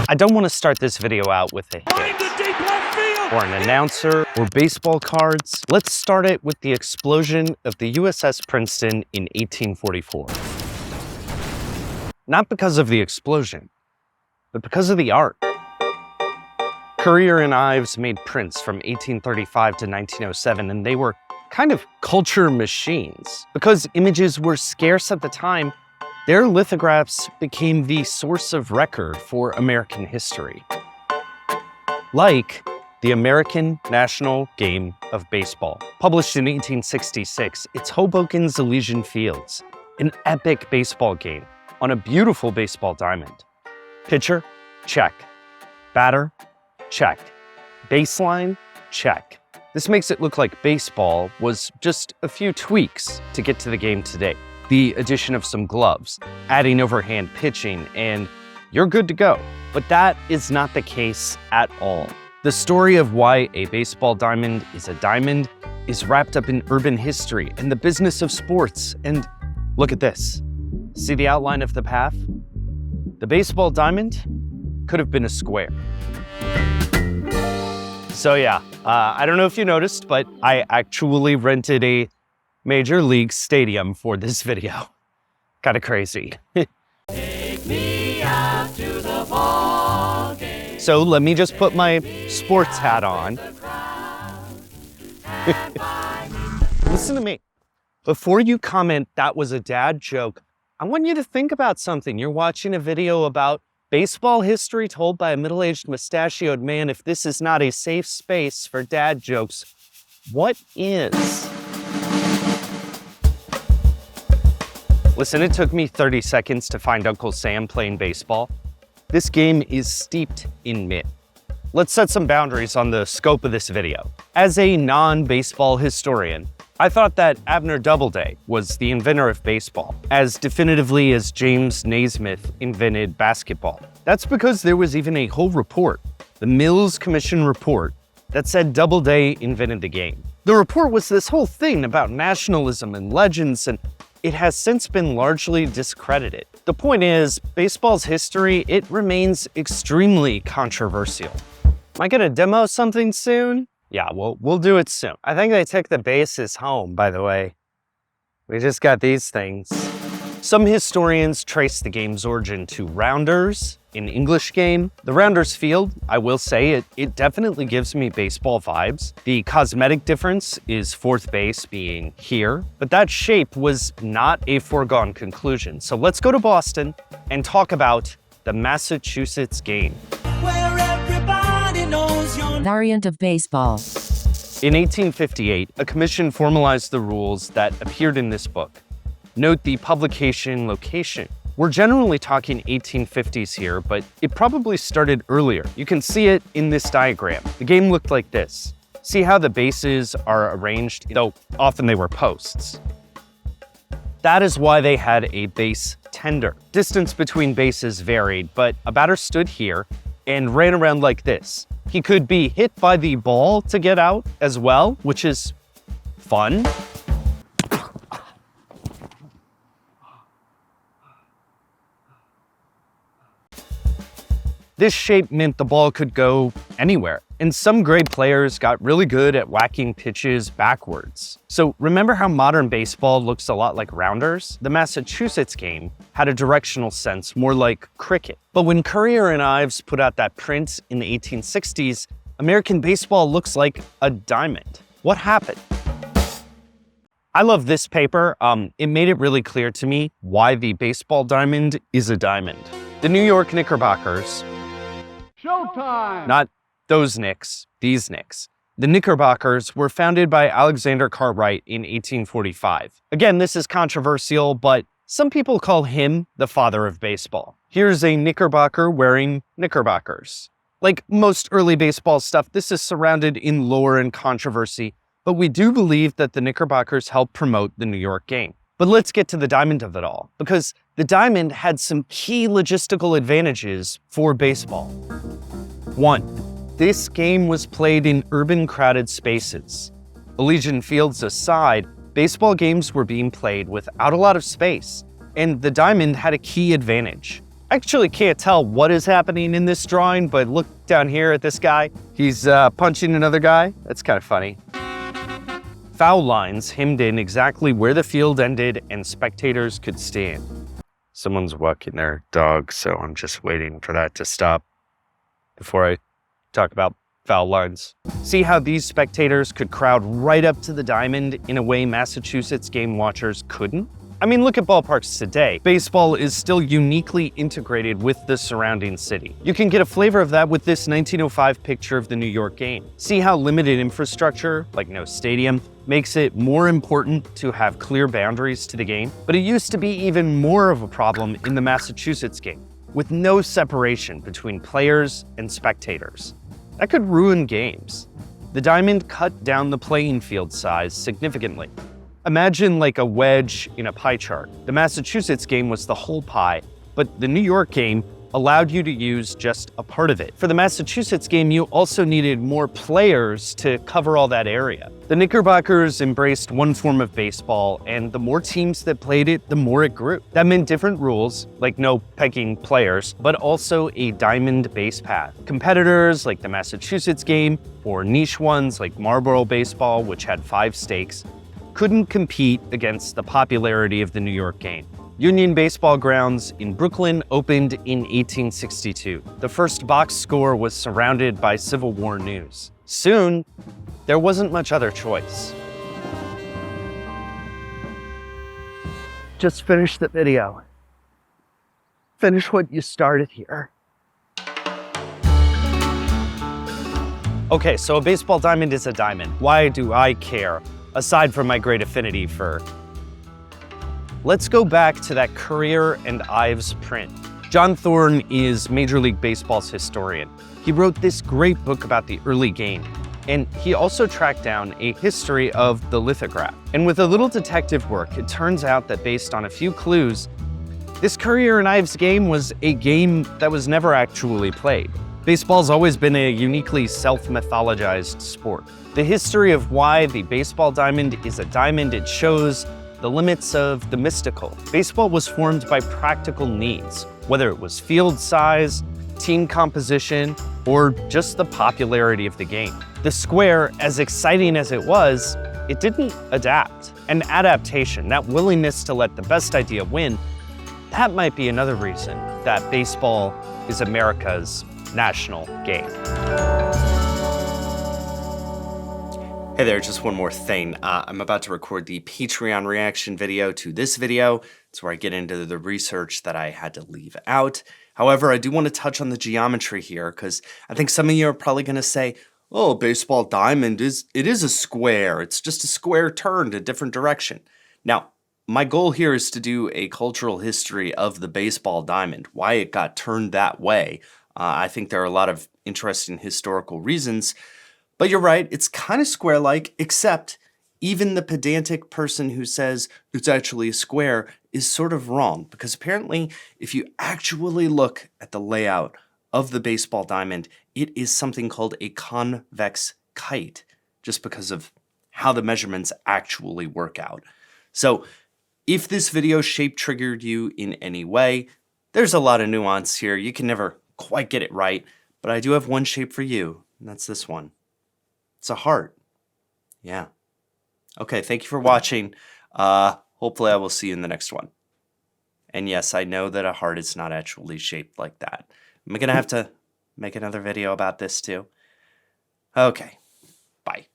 I don't want to start this video out with a hit, or an announcer, or baseball cards. Let's start it with the explosion of the USS Princeton in 1844. Not because of the explosion, but because of the art. Currier and Ives made prints from 1835 to 1907, and they were kind of culture machines. Because images were scarce at the time, their lithographs became the source of record for American history. Like the American National Game of Baseball. Published in 1866, it's Hoboken's Elysian Fields, an epic baseball game on a beautiful baseball diamond. Pitcher, check. Batter, check. Baseline, check. This makes it look like baseball was just a few tweaks to get to the game today. The addition of some gloves, adding overhand pitching, and you're good to go. But that is not the case at all. The story of why a baseball diamond is wrapped up in urban history and the business of sports. And look at this. See the outline of the path? The baseball diamond could have been a square. So yeah, I don't know if you noticed, but I actually rented a Major League Stadium for this video. Kind of crazy. Take me out to the ball game. So let me just put my sports hat on. Listen to me. Before you comment that was a dad joke, I want you to think about something. You're watching a video about baseball history told by a middle-aged mustachioed man. If this is not a safe space for dad jokes, what is? Listen, it took me 30 seconds to find Uncle Sam playing baseball. This game is steeped in myth. Let's set some boundaries on the scope of this video. As a non-baseball historian, I thought that Abner Doubleday was the inventor of baseball, as definitively as James Naismith invented basketball. That's because there was even a whole report, the Mills Commission report, that said Doubleday invented the game. The report was this whole thing about nationalism and legends, and it has since been largely discredited. The point is, baseball's history, it remains extremely controversial. Am I gonna demo something soon? Yeah, we'll do it soon. I think they took the bases home, by the way. We just got these things. Some historians trace the game's origin to rounders, an English game. The rounders field, I will say, it definitely gives me baseball vibes. The cosmetic difference is fourth base being here, but that shape was not a foregone conclusion. So let's go to Boston and talk about the Massachusetts game. Where everybody knows your Variant of baseball. In 1858, a commission formalized the rules that appeared in this book. Note the publication location. We're generally talking 1850s here, but it probably started earlier. You can see it in this diagram. The game looked like this. See how the bases are arranged, though often they were posts. That is why they had a base tender. Distance between bases varied, but a batter stood here and ran around like this. He could be hit by the ball to get out as well, which is fun. This shape meant the ball could go anywhere, and some great players got really good at whacking pitches backwards. So remember how modern baseball looks a lot like rounders? The Massachusetts game had a directional sense, more like cricket. But when Currier and Ives put out that print in the 1860s, American baseball looks like a diamond. What happened? I love this paper. It made it really clear to me why the baseball diamond is a diamond. The New York Knickerbockers, Showtime! not those Knicks, these Knicks. The Knickerbockers were founded by Alexander Cartwright in 1845. Again, this is controversial, but some people call him the father of baseball. Here's a Knickerbocker wearing knickerbockers. Like most early baseball stuff, this is surrounded in lore and controversy, but we do believe that the Knickerbockers helped promote the New York game. But let's get to the diamond of it all, because the diamond had some key logistical advantages for baseball. 1, this game was played in urban crowded spaces. Elysian Fields aside, baseball games were being played without a lot of space, and the diamond had a key advantage. I actually can't tell what is happening in this drawing, but look down here at this guy. He's punching another guy. That's kind of funny. Foul lines hemmed in exactly where the field ended and spectators could stand. Someone's walking their dog, so I'm just waiting for that to stop before I talk about foul lines. See how these spectators could crowd right up to the diamond in a way Massachusetts game watchers couldn't? I mean, look at ballparks today. Baseball is still uniquely integrated with the surrounding city. You can get a flavor of that with this 1905 picture of the New York game. See how limited infrastructure, like no stadium, makes it more important to have clear boundaries to the game? But it used to be even more of a problem in the Massachusetts game, with no separation between players and spectators. That could ruin games. The diamond cut down the playing field size significantly. Imagine like a wedge in a pie chart. The Massachusetts game was the whole pie, but the New York game allowed you to use just a part of it. For the Massachusetts game, you also needed more players to cover all that area. The Knickerbockers embraced one form of baseball, and the more teams that played it, the more it grew. That meant different rules, like no pegging players, but also a diamond base path. Competitors like the Massachusetts game, or niche ones like Marlboro baseball, which had 5 stakes, couldn't compete against the popularity of the New York game. Union Baseball Grounds in Brooklyn opened in 1862. The first box score was surrounded by Civil War news. Soon, there wasn't much other choice. Just finish the video. Finish what you started here. Okay, so a baseball diamond is a diamond. Why do I care? Aside from my great affinity for... Let's go back to that Courier and Ives print. John Thorne is Major League Baseball's historian. He wrote this great book about the early game, and he also tracked down a history of the lithograph. And with a little detective work, it turns out that based on a few clues, this Courier and Ives game was a game that was never actually played. Baseball's always been a uniquely self-mythologized sport. The history of why the baseball diamond is a diamond, it shows the limits of the mystical. Baseball was formed by practical needs, whether it was field size, team composition, or just the popularity of the game. The square, as exciting as it was, it didn't adapt. And adaptation, that willingness to let the best idea win, that might be another reason that baseball is America's national game. Hey there, just one more thing. I'm about to record the Patreon reaction video to this video. It's where I get into the research that I had to leave out. However, I do want to touch on the geometry here because I think some of you are probably going to say, oh, baseball diamond is a square. It's just a square turned a different direction. Now, my goal here is to do a cultural history of the baseball diamond, why it got turned that way. I think there are a lot of interesting historical reasons. But you're right, it's kind of square-like, except even the pedantic person who says it's actually a square is sort of wrong, because apparently if you actually look at the layout of the baseball diamond, it is something called a convex kite, just because of how the measurements actually work out. So if this video shape triggered you in any way, there's a lot of nuance here. You can never quite get it right, but I do have one shape for you, and that's this one. It's a heart. Yeah. Okay, thank you for watching. Hopefully I will see you in the next one. And yes, I know that a heart is not actually shaped like that. Am I going to have to make another video about this too? Okay, bye.